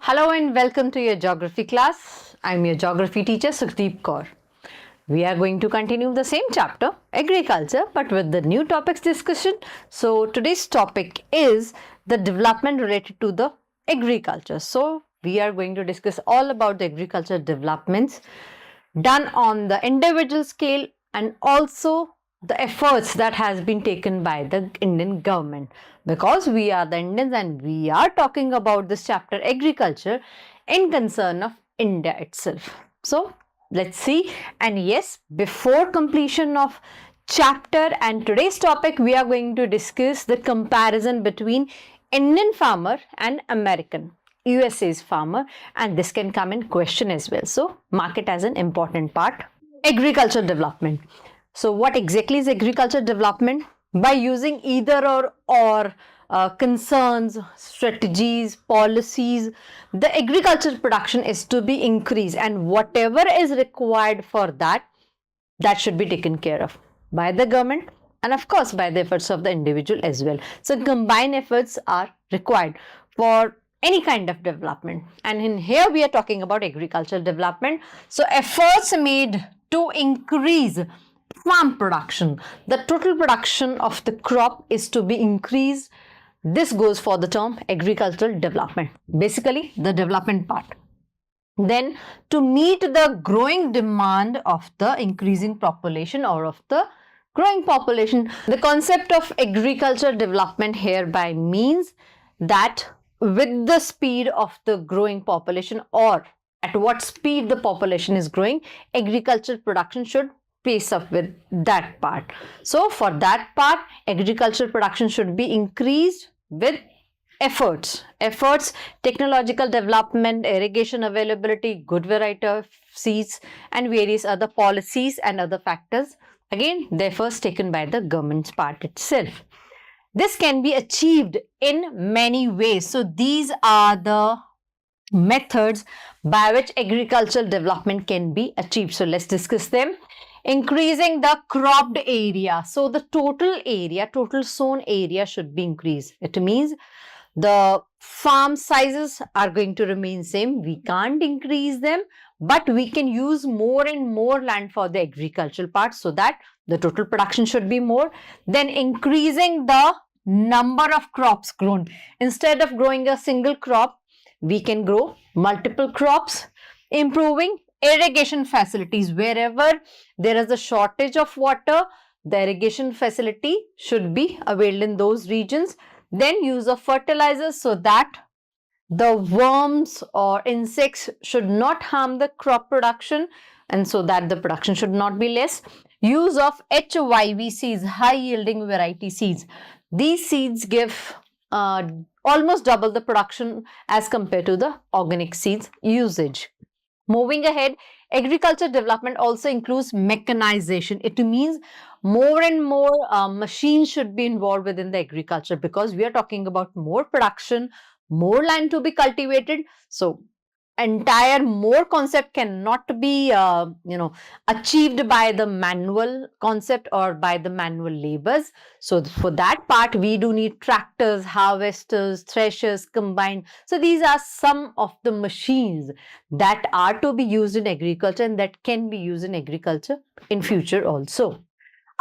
Hello and welcome to your geography class. I'm your geography teacher Sukhdeep Kaur. We are going to continue the same chapter, agriculture, but with the new topics discussion. So today's topic is the development related to the agriculture. So we are going to discuss all about the agriculture developments done on the individual scale and also the efforts that has been taken by the Indian government, because we are the Indians and we are talking about this chapter agriculture in concern of India itself. So let's see. And yes, before completion of chapter and today's topic, we are going to discuss the comparison between Indian farmer and American USA's farmer, and this can come in question as well. So mark it as an important part. Agriculture development. So what exactly is agriculture development? By using either or concerns, strategies, policies, the agriculture production is to be increased, and whatever is required for that, that should be taken care of by the government and of course by the efforts of the individual as well. So combined efforts are required for any kind of development, and in here we are talking about agricultural development. So efforts made to increase farm production, the total production of the crop is to be increased. This goes for the term agricultural development, basically the development part. Then to meet the growing demand of the increasing population or of the growing population, the concept of agriculture development hereby means that with the speed of the growing population, or at what speed the population is growing, agricultural production should pace up with that part. So for that part, agricultural production should be increased with efforts, technological development, irrigation availability, good variety of seeds, and various other policies and other factors. Again, the efforts taken by the government's part itself. This can be achieved in many ways. So these are the methods by which agricultural development can be achieved. So let's discuss them. Increasing the cropped area. So the total area, total sown area should be increased. It means the farm sizes are going to remain same. We can't increase them, but we can use more and more land for the agricultural part so that the total production should be more. Then increasing the number of crops grown. Instead of growing a single crop, we can grow multiple crops. Improving irrigation facilities. Wherever there is a shortage of water, the irrigation facility should be available in those regions. Then use of fertilizers so that the worms or insects should not harm the crop production, and so that the production should not be less. Use of HYV seeds, high yielding variety seeds. These seeds give almost double the production as compared to the organic seeds usage. Moving ahead, agriculture development also includes mechanization. It means more and more machines should be involved within the agriculture, because we are talking about more production, more land to be cultivated. So entire more concept cannot be achieved by the manual concept or by the manual labors. So for that part, we do need tractors, harvesters, threshers, combined. So these are some of the machines that are to be used in agriculture and that can be used in agriculture in future also.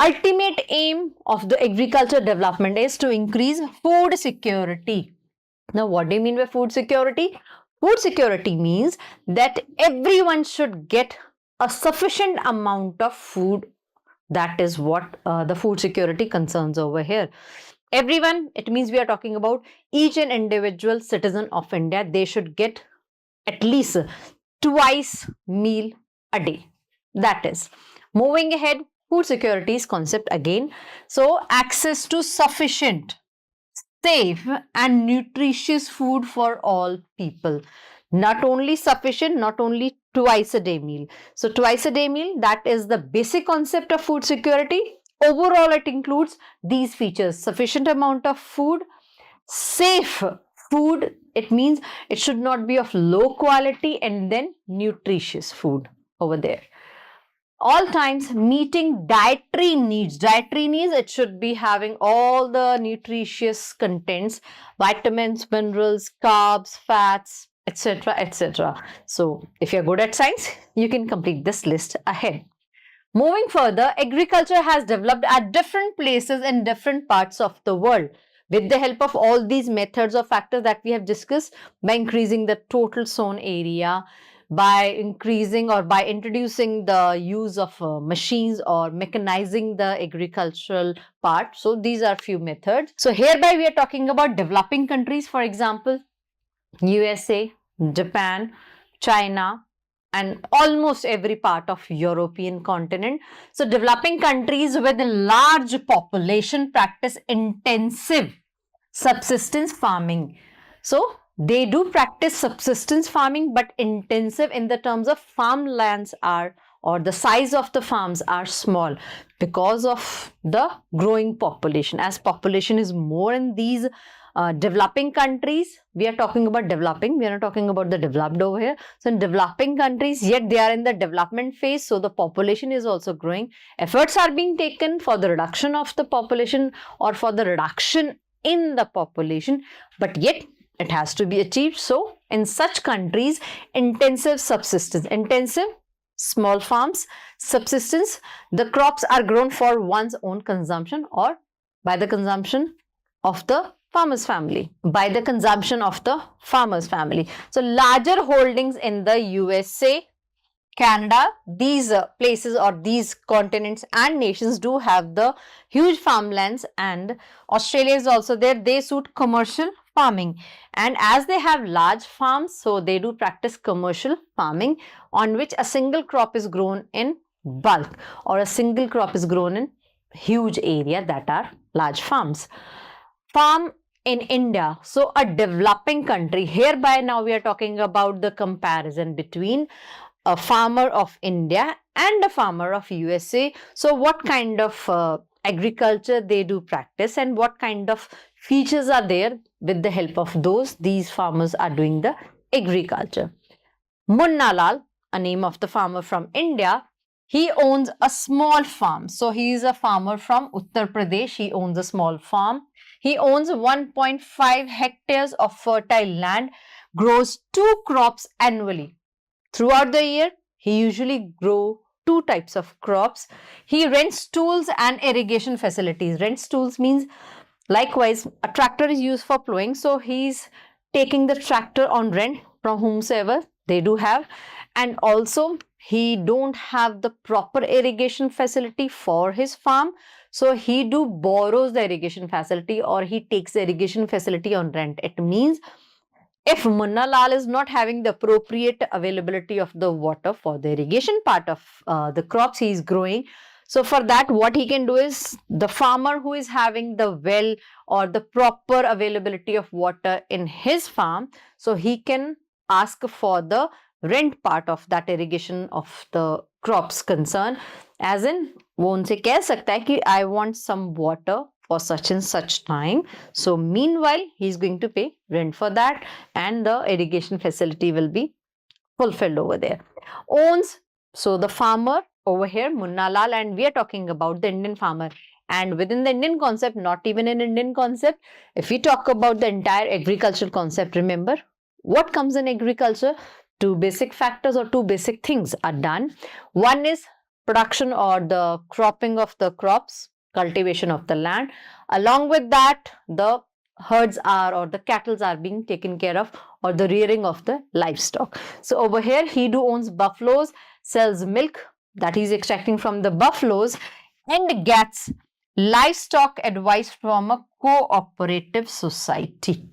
Ultimate aim of the agriculture development is to increase food security. Now, what do you mean by food security? Food security means that everyone should get a sufficient amount of food. That is what the food security concerns over here. Everyone, it means we are talking about each and individual citizen of India. They should get at least twice meal a day. That is. Moving ahead, food security is concept again. So access to sufficient, safe and nutritious food for all people. Not only sufficient, not only twice a day meal. So twice a day meal, that is the basic concept of food security. Overall, it includes these features: sufficient amount of food, safe food. It means it should not be of low quality, and then nutritious food over there. All times meeting dietary needs. Dietary needs, it should be having all the nutritious contents, vitamins, minerals, carbs, fats, etc., etc. So if you're good at science, you can complete this list ahead. Moving further, agriculture has developed at different places in different parts of the world with the help of all these methods or factors that we have discussed, by increasing the total sown area, by increasing or by introducing the use of machines or mechanizing the agricultural part. So these are few methods. So hereby we are talking about developing countries, for example, USA, Japan, China, and almost every part of European continent. So developing countries with a large population practice intensive subsistence farming. So they do practice subsistence farming, but intensive in the terms of farmlands are, or the size of the farms are small because of the growing population. As population is more in these developing countries, we are talking about developing, we are not talking about the developed over here. So in developing countries, yet they are in the development phase, so the population is also growing. Efforts are being taken for the reduction of the population or for the reduction in the population, but yet it has to be achieved. So in such countries, intensive subsistence, intensive small farms, subsistence, the crops are grown for one's own consumption or by the consumption of the farmer's family, by the consumption of the farmer's family. So larger holdings in the USA, Canada, these places or these continents and nations do have the huge farmlands, and Australia is also there. They suit commercial farming, and as they have large farms, so they do practice commercial farming on which a single crop is grown in bulk or a single crop is grown in huge area, that are large farms. Farm in India, so a developing country. Hereby now we are talking about the comparison between a farmer of India and a farmer of USA. So what kind of agriculture they do practice and what kind of features are there with the help of these farmers are doing the agriculture. Munna Lal, a name of the farmer from India, he owns a small farm. So he is a farmer from Uttar Pradesh. He owns a small farm. He owns 1.5 hectares of fertile land, grows 2 crops annually. Throughout the year, he usually grows 2 types of crops. He rents tools and irrigation facilities. Rents tools means, likewise, a tractor is used for plowing. So he's taking the tractor on rent from whomsoever they do have. And also, he don't have the proper irrigation facility for his farm. So he do borrows the irrigation facility or he takes the irrigation facility on rent. It means if Munna Lal is not having the appropriate availability of the water for the irrigation part of the crops he is growing, so for that what he can do is, the farmer who is having the well or the proper availability of water in his farm, so he can ask for the rent part of that irrigation of the crops concern, as in वो उनसे कह सकता है कि I want some water for such and such time. So meanwhile, he is going to pay rent for that and the irrigation facility will be fulfilled over there. Owns, so the farmer over here, Munna Lal, and we are talking about the Indian farmer. And within the Indian concept, not even an Indian concept, if we talk about the entire agricultural concept, remember, what comes in agriculture? 2 basic factors or 2 basic things are done. One is production or the cropping of the crops, cultivation of the land. Along with that, the herds are or the cattle are being taken care of, or the rearing of the livestock. So over here, he do owns buffaloes, sells milk that he is extracting from the buffaloes, and gets livestock advice from a cooperative society.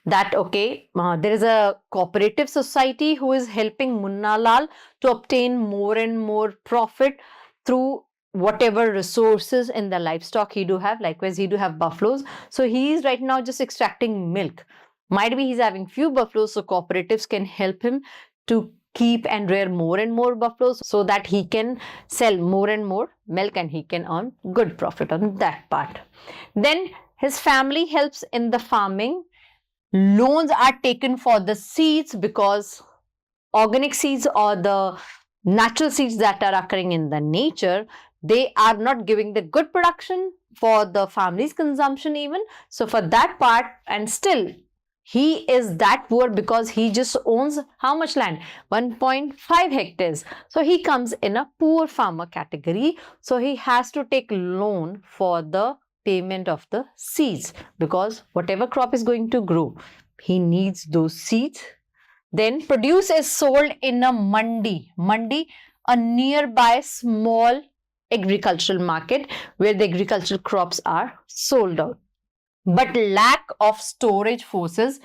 That okay, there is a cooperative society who is helping Munna Lal to obtain more and more profit through whatever resources in the livestock he do have. Likewise, he do have buffaloes. So he is right now just extracting milk. Might be he's having few buffaloes, so cooperatives can help him to keep and rear more and more buffaloes so that he can sell more and more milk and he can earn good profit on that part. Then his family helps in the farming. Loans are taken for the seeds because organic seeds or the natural seeds that are occurring in the nature, they are not giving the good production for the family's consumption even. So for that part, and still He is that poor because he just owns how much land? 1.5 hectares. So he comes in a poor farmer category. So he has to take loan for the payment of the seeds, because whatever crop is going to grow, he needs those seeds. Then produce is sold in a mandi. Mandi, a nearby small agricultural market where the agricultural crops are sold out. But lack of storage forces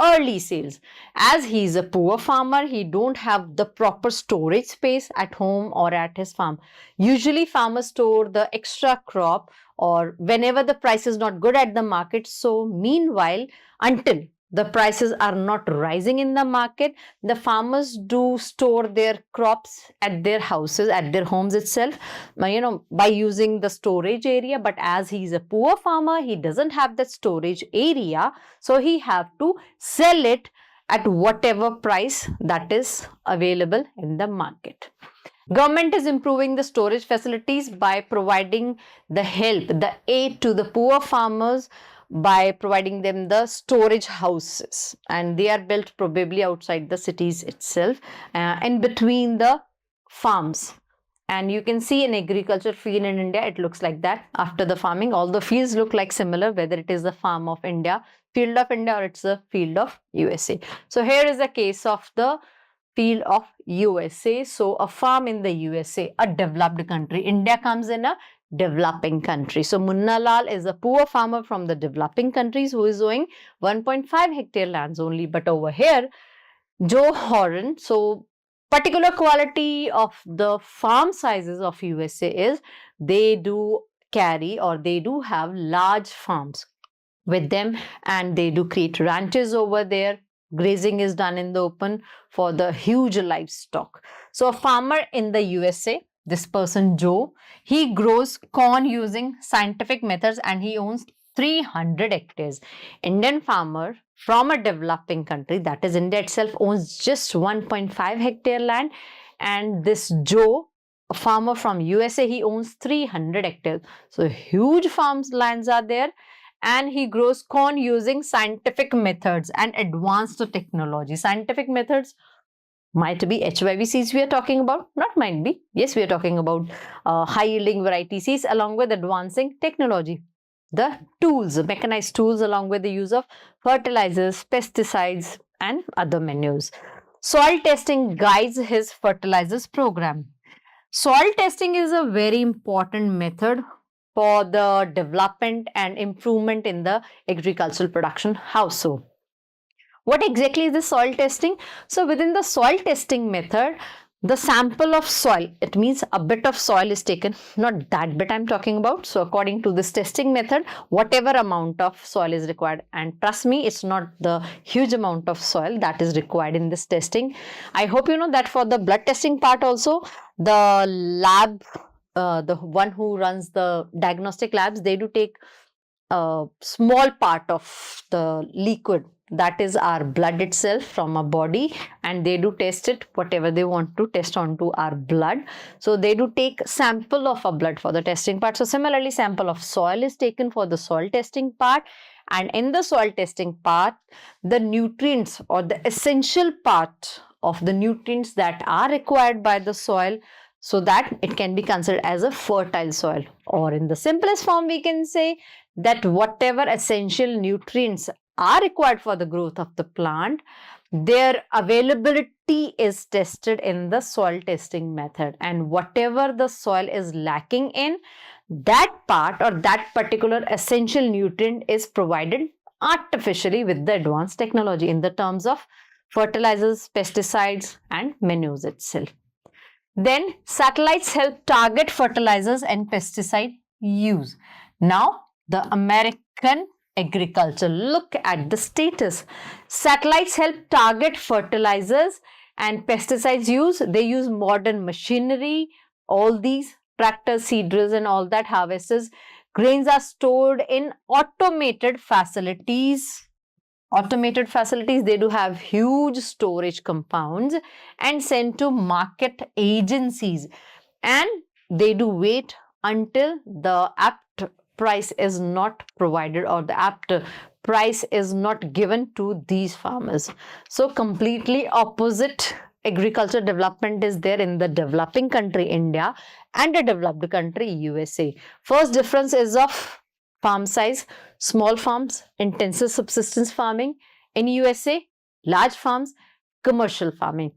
early sales. As he is a poor farmer, he don't have the proper storage space at home or at his farm. Usually farmers store the extra crop or whenever the price is not good at the market. So meanwhile, until the prices are not rising in the market, the farmers do store their crops at their houses, at their homes itself, by using the storage area. But as he is a poor farmer, he doesn't have that storage area, so he have to sell it at whatever price that is available in the market. Government is improving the storage facilities by providing the help, the aid to the poor farmers by providing them the storage houses, and they are built probably outside the cities itself, in between the farms. And you can see an agriculture field in India, it looks like that. After the farming, all the fields look like similar, whether it is the farm of India, field of India, or it's the field of USA. So here is a case of the field of USA. So a farm in the USA, a developed country. India comes in a developing country. So Munna Lal is a poor farmer from the developing countries who is owing 1.5 hectare lands only. But over here, Joe Horan, so particular quality of the farm sizes of USA is they do carry or they do have large farms with them, and they do create ranches over there. Grazing is done in the open for the huge livestock. So a farmer in the USA, this person Joe, he grows corn using scientific methods and he owns 300 hectares. Indian farmer from a developing country, that is India itself, owns just 1.5 hectare land, and this Joe, a farmer from USA, he owns 300 hectares. So huge farms lands are there, and he grows corn using scientific methods and advanced technology. Scientific methods might be HYV seeds we are talking about, not might be. Yes, we are talking about high yielding variety seeds along with advancing technology. The tools, mechanized tools, along with the use of fertilizers, pesticides, and other manures. Soil testing guides his fertilizers program. Soil testing is a very important method for the development and improvement in the agricultural production. How so? What exactly is the soil testing? So within the soil testing method, the sample of soil, it means a bit of soil is taken, not that bit I'm talking about. So according to this testing method, whatever amount of soil is required, and trust me, it's not the huge amount of soil that is required in this testing. I hope you know that for the blood testing part also, the lab, the one who runs the diagnostic labs, they do take a small part of the liquid, that is our blood itself from our body, and they do test it whatever they want to test onto our blood. So they do take sample of our blood for the testing part. So similarly, sample of soil is taken for the soil testing part, and in the soil testing part, the nutrients or the essential part of the nutrients that are required by the soil, so that it can be considered as a fertile soil. Or in the simplest form, we can say that whatever essential nutrients are required for the growth of the plant, their availability is tested in the soil testing method, and whatever the soil is lacking in, that part or that particular essential nutrient is provided artificially with the advanced technology in the terms of fertilizers, pesticides, and manures itself. Then satellites help target fertilizers and pesticide use. Now the American agriculture, look at the status. Satellites help target fertilizers and pesticides use. They use modern machinery, all these tractors, seeders, and all that, harvesters. Grains are stored in automated facilities. Automated facilities, they do have huge storage compounds and sent to market agencies, and they do wait until the apt price is not provided or the apt price is not given to these farmers. So completely opposite agriculture development is there in the developing country India and a developed country USA. First difference is of farm size. Small farms, intensive subsistence farming. In USA, large farms, commercial farming.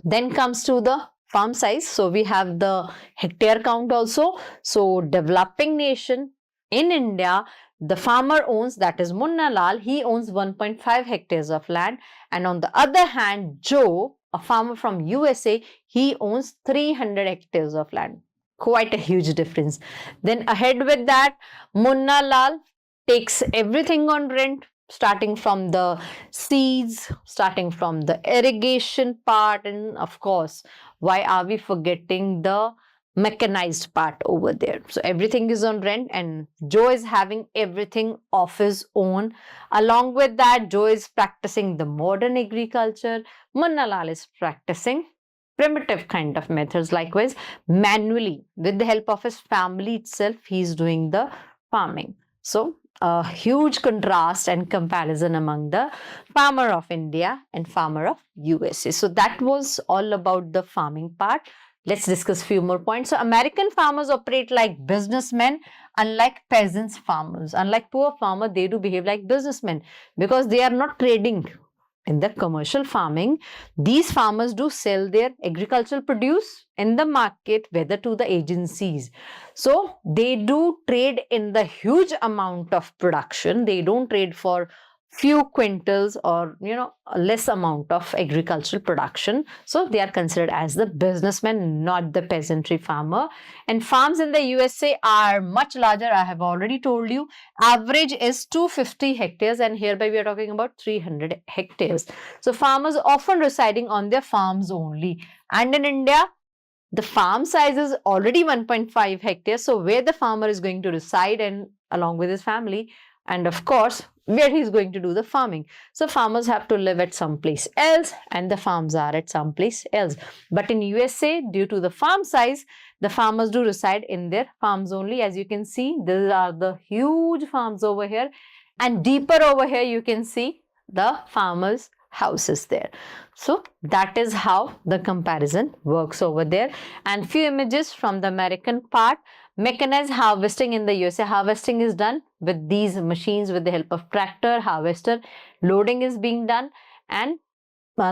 Then comes to the farm size. So we have the hectare count also. So developing nation in India, the farmer owns, that is Munna Lal, he owns 1.5 hectares of land. And on the other hand, Joe, a farmer from USA, he owns 300 hectares of land. Quite a huge difference. Then ahead with that, Munna Lal takes everything on rent, starting from the seeds, starting from the irrigation part, and of course, why are we forgetting the mechanized part over there? So everything is on rent and Joe is having everything of his own. Along with that, Joe is practicing the modern agriculture. Munna Lal is practicing primitive kind of methods. Likewise, manually, with the help of his family itself, he is doing the farming. So a huge contrast and comparison among the farmer of India and farmer of USA. So that was all about the farming part. Let's discuss few more points. So American farmers operate like businessmen, unlike peasants farmers. Unlike poor farmer, they do behave like businessmen because they are not trading. In the commercial farming, these farmers do sell their agricultural produce in the market, whether to the agencies. So they do trade in the huge amount of production. They don't trade for few quintals or a less amount of agricultural production. So they are considered as the businessmen, not the peasantry farmer. And farms in the USA are much larger. I have already told you, average is 250 hectares and hereby we are talking about 300 hectares. So farmers often residing on their farms only. And in India, the farm size is already 1.5 hectares. So where the farmer is going to reside and along with his family, and of course, where he's going to do the farming. So farmers have to live at some place else and the farms are at some place else. But in USA, due to the farm size, the farmers do reside in their farms only. As you can see, these are the huge farms over here. And deeper over here, you can see the farmers' houses there. So that is how the comparison works over there. And few images from the American part. Mechanized harvesting in the USA. Harvesting is done with these machines with the help of tractor, harvester. Loading is being done and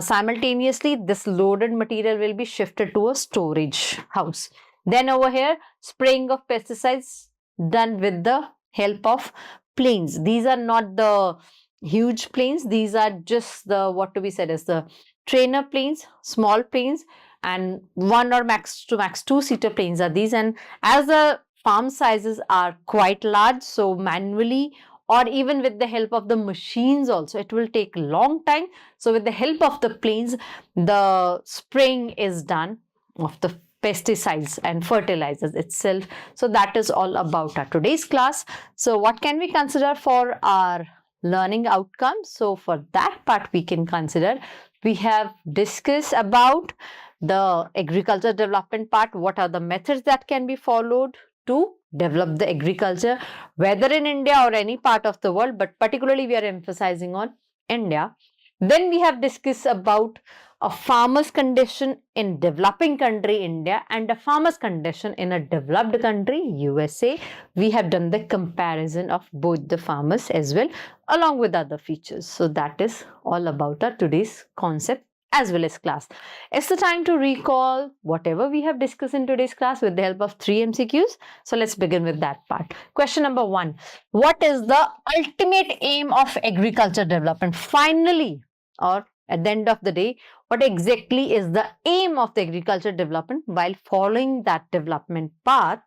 simultaneously this loaded material will be shifted to a storage house. Then over here, spraying of pesticides done with the help of planes. These are not the huge planes. These are just the, what to be said as the trainer planes, small planes, and one or max two-seater planes are these. And as the farm sizes are quite large, so manually or even with the help of the machines also, it will take a long time. So with the help of the planes, the spraying is done of the pesticides and fertilizers itself. So that is all about our today's class. So what can we consider for our learning outcomes? So for that part, we can consider, we have discussed about the agriculture development part. What are the methods that can be followed to develop the agriculture, whether in India or any part of the world, but particularly we are emphasizing on India. Then we have discussed about a farmer's condition in developing country India and a farmer's condition in a developed country USA. We have done the comparison of both the farmers as well along with other features. So that is all about our today's concept as well as class. It's the time to recall whatever we have discussed in today's class with the help of 3 MCQs. So let's begin with that part. Question number 1. What is the ultimate aim of agriculture development? Finally, or at the end of the day, what exactly is the aim of the agriculture development while following that development path?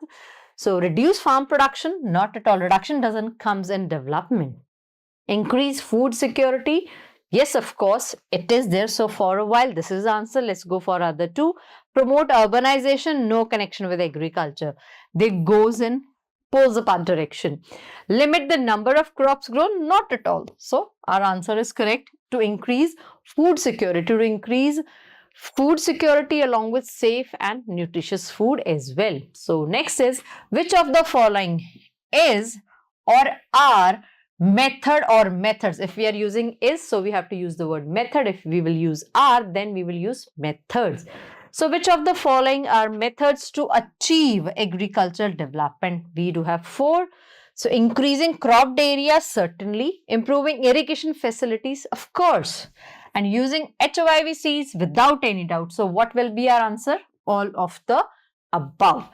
So reduce farm production, not at all. Reduction doesn't comes in development. Increase food security. Yes, of course, it is there. So for a while, this is the answer. Let's go for other 2. Promote urbanization, no connection with agriculture. They goes in poles apart direction. Limit the number of crops grown, not at all. So our answer is correct. To increase food security, to increase food security along with safe and nutritious food as well. So next is, which of the following is or are method or methods. If we are using is, so we have to use the word method. If we will use are, then we will use methods. So which of the following are methods to achieve agricultural development? We do have 4. So increasing cropped area, certainly. Improving irrigation facilities, of course. And using HOIV seeds, without any doubt. So what will be our answer? All of the above.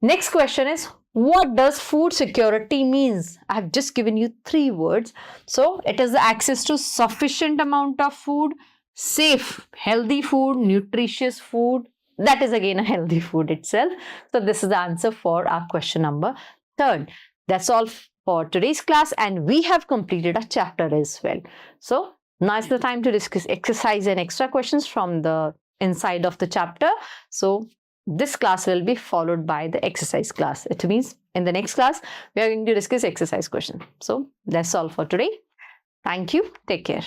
Next question is, what does food security means? I have just given you 3 words. So it is the access to sufficient amount of food, safe, healthy food, nutritious food. That is again a healthy food itself. So this is the answer for our question number 3. That's all for today's class, and we have completed a chapter as well. So now is the time to discuss exercise and extra questions from the inside of the chapter. So this class will be followed by the exercise class. It means in the next class, we are going to discuss exercise question. So that's all for today. Thank you. Take care.